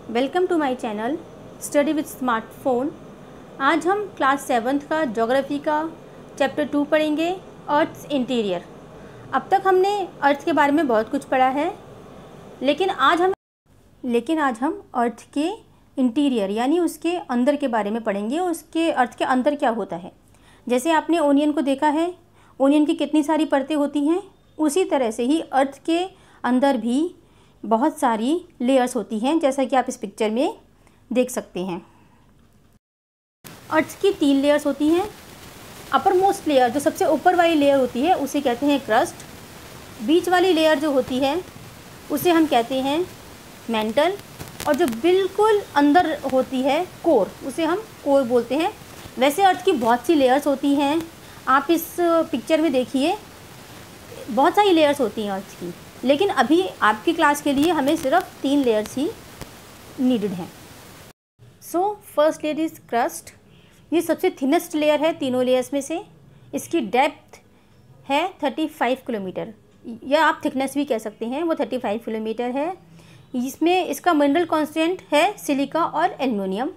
Welcome to my channel study with smartphone. आज हम class 7th का ज्योग्राफी का चैप्टर 2 पढ़ेंगे, अर्थ्स इंटीरियर। अब तक हमने अर्थ के बारे में बहुत कुछ पढ़ा है, लेकिन आज हम अर्थ के इंटीरियर यानी उसके अंदर के बारे में पढ़ेंगे। उसके अर्थ के अंदर क्या होता है। जैसे आपने ओनियन को देखा है, ओनियन की कितनी सारी परतें होती हैं, उसी तरह से ही अर्थ के अंदर भी बहुत सारी लेयर्स होती हैं, जैसा कि आप इस पिक्चर में देख सकते हैं। अर्थ की 3 लेयर्स होती हैं। अपर मोस्ट लेयर, जो सबसे ऊपर वाली लेयर होती है, उसे कहते हैं क्रस्ट। बीच वाली लेयर जो होती है उसे हम कहते हैं मैंटल, और जो बिल्कुल अंदर होती है कोर, उसे हम कोर बोलते हैं। वैसे अर्थ की बहुत सी लेयर्स होती हैं, आप इस पिक्चर में देखिए, बहुत सारी लेयर्स होती हैं अर्थ की, लेकिन अभी आपकी क्लास के लिए हमें सिर्फ 3 लेयर्स ही नीडेड हैं। So first layer is crust. ये सबसे थिनेस्ट लेयर है तीनों लेयर्स में से। इसकी डेप्थ है 35 किलोमीटर, या आप थिकनेस भी कह सकते हैं, वो 35 किलोमीटर है। इसमें इसका मिनरल कांस्टेंट है सिलिका और एल्युमिनियम।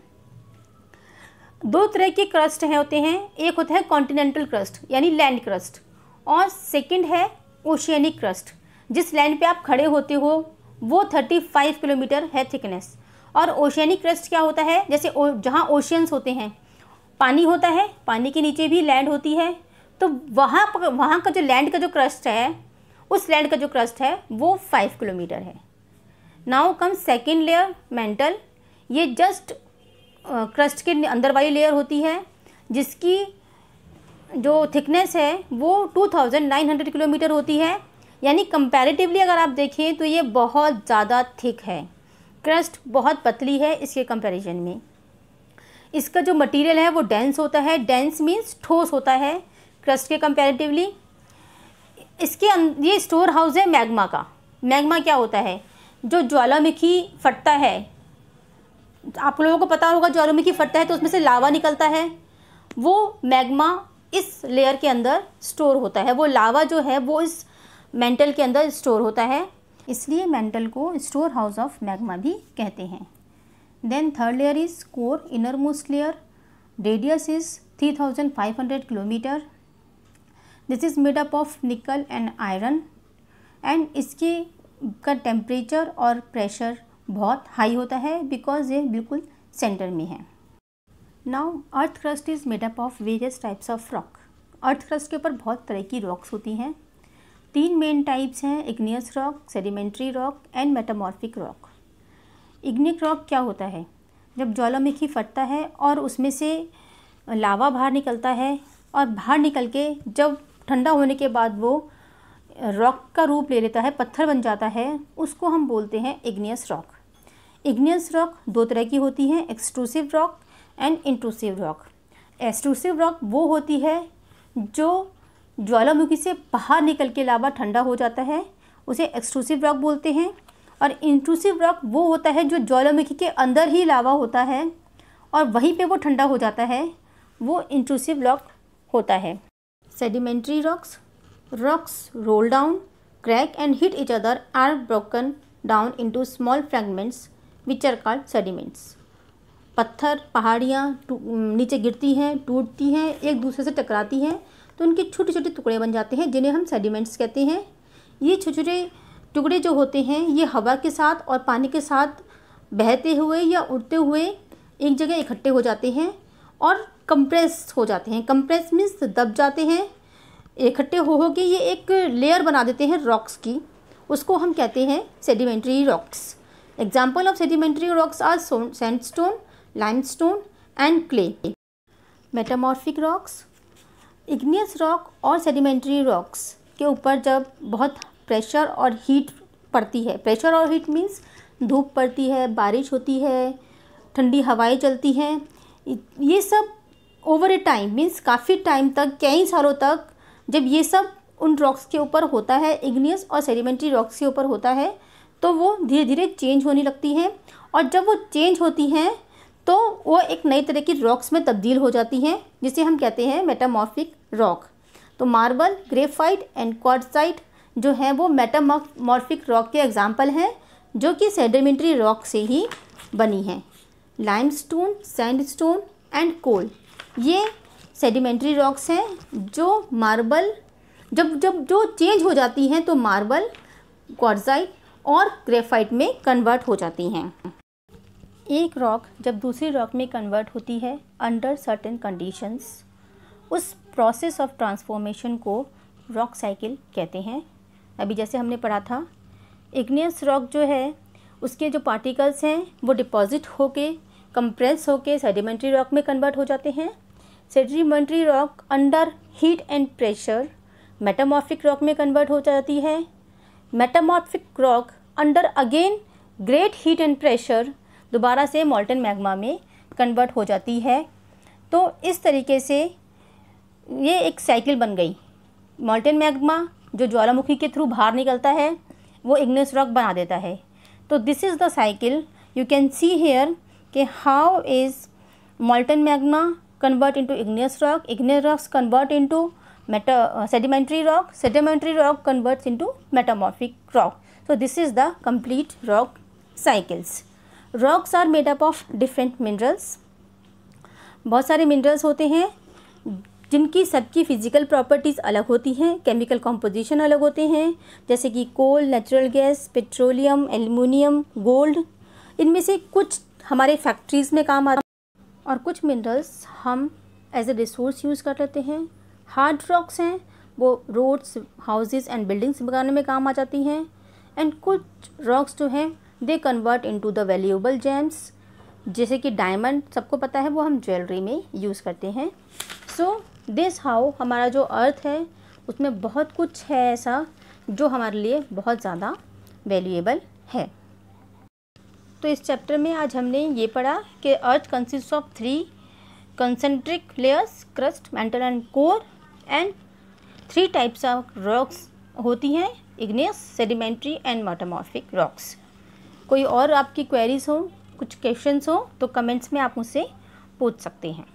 2 तरह के क्रस्ट होते हैं, एक होता है कॉन्टिनेंटल क्रस्ट यानी लैंड क्रस्ट, और सेकंड है ओशियनिक क्रस्ट। जिस लैंड पे आप खड़े होते हो वो 35 किलोमीटर है थिकनेस। और ओशियनिक क्रस्ट क्या होता है, जैसे जहाँ ओशियंस होते हैं, पानी होता है, पानी के नीचे भी लैंड होती है, तो वहाँ का जो लैंड का जो क्रस्ट है, उस लैंड का जो क्रस्ट है वो 5 किलोमीटर है। Now come second layer mantle. ये जस्ट क्रस्ट के अंदर वाली लेयर होती है, जिसकी जो थिकनेस है वो 2900 किलोमीटर होती है। यानी कंपैरेटिवली अगर आप देखें तो ये बहुत ज़्यादा थिक है। क्रस्ट बहुत पतली है इसके कंपैरिजन में। इसका जो मटेरियल है वो डेंस होता है। डेंस मीन्स ठोस होता है क्रस्ट के कंपैरेटिवली। ये स्टोर हाउस है मैग्मा का। मैग्मा क्या होता है, जो ज्वालामुखी फटता है, आप लोगों को पता होगा ज्वालामुखी फटता है तो उसमें से लावा निकलता है, वो मैग्मा इस लेयर के अंदर स्टोर होता है। वो लावा जो है वो इस मेंटल के अंदर स्टोर होता है, इसलिए मेंटल को स्टोर हाउस ऑफ मैग्मा भी कहते हैं। Then third layer is core, inner most layer. Radius is 3500 kilometre. This is made up of nickel and iron, and इसके का टेम्परेचर और प्रेशर बहुत हाई होता है बिकॉज ये बिल्कुल सेंटर में है। Now earth crust is made up of various types of rock. Earth crust के ऊपर बहुत तरह की रॉक्स होती हैं। 3 मेन टाइप्स हैं, igneous rock, sedimentary rock and metamorphic rock. Igneous rock क्या होता है, जब ज्वालामुखी फटता है और उसमें से लावा बाहर निकलता है, और बाहर निकल के जब ठंडा होने के बाद वो रॉक का रूप ले लेता है, पत्थर बन जाता है, उसको हम बोलते हैं इग्नियस रॉक। इग्नियस रॉक 2 तरह की होती हैं, extrusive rock and intrusive rock. Extrusive rock वो होती है जो ज्वालामुखी से बाहर निकल के लावा ठंडा हो जाता है, उसे एक्सट्रूसिव रॉक बोलते हैं। और इंट्रूसिव रॉक वो होता है जो ज्वालामुखी के अंदर ही लावा होता है और वहीं पे वो ठंडा हो जाता है, वो इंट्रूसिव रॉक होता है। Sedimentary rocks roll down, crack and hit each other, are broken down into small fragments which are called sediments. पत्थर, पहाड़ियाँ नीचे गिरती हैं, टूटती हैं, एक दूसरे से टकराती हैं, तो उनके छोटे छोटे टुकड़े बन जाते हैं, जिन्हें हम सेडिमेंट्स कहते हैं। ये छोटे छोटे टुकड़े जो होते हैं, ये हवा के साथ और पानी के साथ बहते हुए या उड़ते हुए एक जगह इकट्ठे हो जाते हैं और कंप्रेस हो जाते हैं। कंप्रेस मीन्स दब जाते हैं, इकट्ठे हो के ये एक लेयर बना देते हैं रॉक्स की, उसको हम कहते हैं sedimentary rocks. Example of sedimentary rocks are sandstone, limestone and clay. Metamorphic rocks, igneous rock और सेडिमेंट्री रॉक्स के ऊपर जब बहुत प्रेशर और हीट पड़ती है, प्रेशर और हीट मीन्स धूप पड़ती है, बारिश होती है, ठंडी हवाएं चलती हैं, ये सब ओवर ए टाइम मीन्स काफ़ी टाइम तक, कई सालों तक, जब ये सब उन रॉक्स के ऊपर होता है, इग्नियस और सेडिमेंट्री रॉक्स के ऊपर होता है, तो वो धीरे धीरे चेंज होने लगती हैं, और जब वो चेंज होती हैं तो वो एक नई तरह की रॉक्स में तब्दील हो जाती हैं, जिसे हम कहते हैं मेटामॉर्फिक रॉक। तो मार्बल, ग्रेफाइट एंड क्वार्ट्जाइट जो है वो मेटामॉर्फिक रॉक के एग्जाम्पल हैं, जो कि सेडिमेंट्री रॉक से ही बनी हैं। लाइमस्टोन, सैंडस्टोन एंड कोल, ये सेडिमेंट्री रॉक्स हैं जो मार्बल जो चेंज हो जाती हैं तो मार्बल, क्वार्ट्जाइट और ग्रेफाइट में कन्वर्ट हो जाती हैं। एक रॉक जब दूसरी रॉक में कन्वर्ट होती है अंडर सर्टेन कंडीशंस, उस प्रोसेस ऑफ ट्रांसफॉर्मेशन को रॉक साइकिल कहते हैं। अभी जैसे हमने पढ़ा था, इग्नियस रॉक जो है उसके जो पार्टिकल्स हैं वो डिपॉजिट होके कंप्रेस होके सेडिमेंट्री रॉक में कन्वर्ट हो जाते हैं। Sedimentary rock under heat and pressure metamorphic rock में कन्वर्ट हो जाती है। Metamorphic rock under again great heat and pressure दोबारा से मॉल्टन मैग्मा में कन्वर्ट हो जाती है। तो इस तरीके से ये एक साइकिल बन गई। मॉल्टन मैग्मा जो ज्वालामुखी के थ्रू बाहर निकलता है वो इग्नियस रॉक बना देता है। तो this is the cycle you can see here कि how is molten magma convert into igneous rocks convert into sedimentary rock converts into metamorphic rock. So this is the complete rock cycles. Rocks are made up of different minerals. बहुत सारे minerals होते हैं जिनकी सबकी physical properties अलग होती हैं, chemical composition अलग होते हैं, जैसे कि coal, natural gas, petroleum, aluminium, gold. इनमें से कुछ हमारे फैक्ट्रीज़ में काम आते हैं और कुछ मिनरल्स हम एज ए रिसोर्स यूज़ कर लेते हैं। हार्ड रॉक्स हैं वो रोड्स, हाउसेस एंड बिल्डिंग्स बनाने में काम आ जाती हैं। एंड कुछ रॉक्स जो हैं they convert into the valuable James, जैसे कि डायमंड सबको पता है वो हम ज्वेलरी में यूज़ करते हैं। सो दिस हाउ हमारा जो अर्थ है उसमें बहुत कुछ है ऐसा जो हमारे लिए बहुत ज़्यादा वैल्यूएबल है। तो इस चैप्टर में आज हमने ये पढ़ा कि अर्थ consist of 3 concentric layers, crust, mantle and core, and 3 types of rocks होती हैं, igneous, sedimentary and metamorphic rocks। कोई और आपकी क्वेरीज हो, कुछ क्वेश्चंस हो तो कमेंट्स में आप मुझसे पूछ सकते हैं।